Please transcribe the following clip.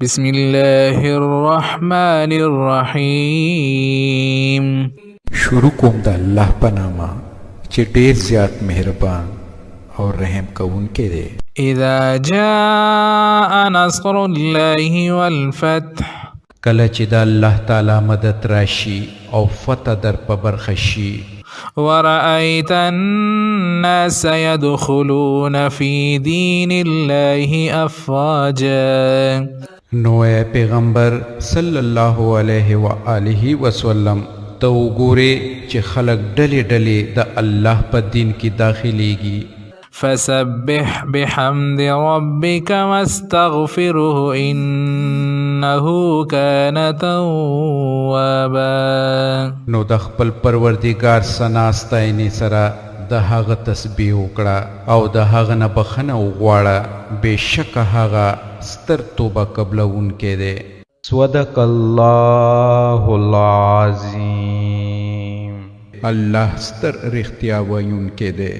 بسم الله الرحمن الرحیم. شروع کوم د الله په نامه چې ډیر زیات مهربان او رحم کوونکی دی. اذا جاء نصر الله والفتح، کله چې د الله تعالی مدد راشي او فتح در په برخه شي. ورأيت الناس يدخلون في دين الله أفواجا، نو اے پیغمبر صلی الله علیه و آله وسلم ته وګورې چې خلک ډلې ډلې د الله په دین کې داخليږي. فسبح بحمد ربك واستغفره إنه كان توابا. نو د خپل پروردگار سناستاینې سره د هغه تسبیح وکړه او د هغه نه بخښنه وغواړه، بېشکه هغه ستر توبه قبلونکی دی. صدق الله العظیم. الله ستر رښتیا ویونکی دی.